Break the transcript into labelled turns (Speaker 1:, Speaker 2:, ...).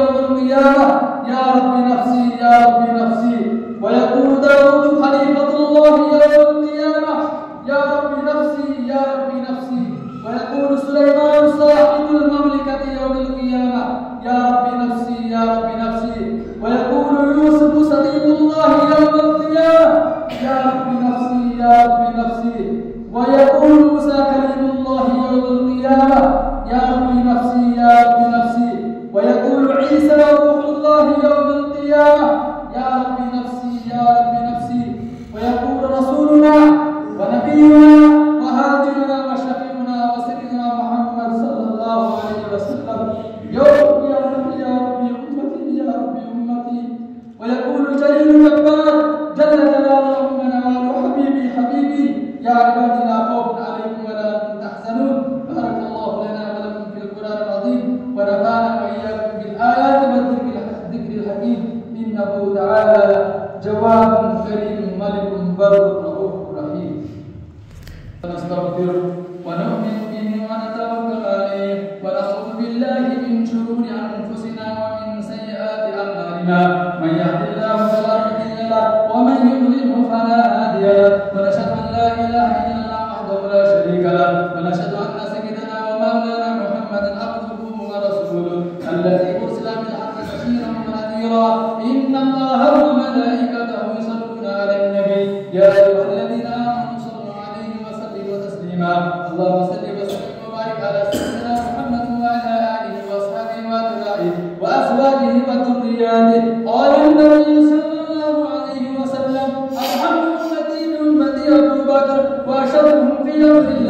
Speaker 1: يوم القيامة يا رب نفسي يا رب نفسي. ويقول داود خليفة الله يوم القيامة يا رب نفسي يا رب نفسي. ويقول سليمان صاحب المملكة يوم القيامة يا رب نفسي يا رب نفسي. ويقول يوسف سليم الله يوم القيامة يا رب نفسي يا رب نفسي. ويقول موسى كليم الله يوم القيامة يا رب نفسي يا رب نفسي. ويقول عيسى روح الله يوم القيامة يا رب نفسي يا رب نفسي. ويقول رسولنا ونبينا وهادينا وشفيعنا وسيدنا محمد صلى الله عليه وسلم يوم يا رب يا رب أمتي يا رب أمتي. ويقول جليل الجبار جل جلاله ونوال حبيبي حبيبي يا عبادي لا خوف عليكم ولا أنتم تحزنون. بارك الله لنا ولكم في القرآن العظيم ونفعنا وإياكم بالآيات والذكر الحكيم إنه تعالى جواد كريم ملك بر رؤوف رحيم. نستغفره ونؤمن به ونتوكل عليه ونعوذ بالله من شرور أنفسنا ومن سيئات أعمالنا. من يهد الله فلا مضل له ومن يضلل فلا هادي له. ونشهد أن لا إله إلا الله وحده لا شريك له. ونشهد أن سيدنا ومولانا محمدا عبده ورسوله الذي أرسل بالحق بشيرا ونذيرا. إن الله وملائكته يصلون على النبي يا أيها الذين آمنوا صلوا عليه وسلموا تسليما. اللهم صل وسلم وبارك على سيدنا محمد وعلى آله وأصحابه وأتباعه وأزواجه وذرياته. قال النبي صلى الله عليه وسلم أرحم أمتي بأمتي أبو بكر وأشرهم في أمر الله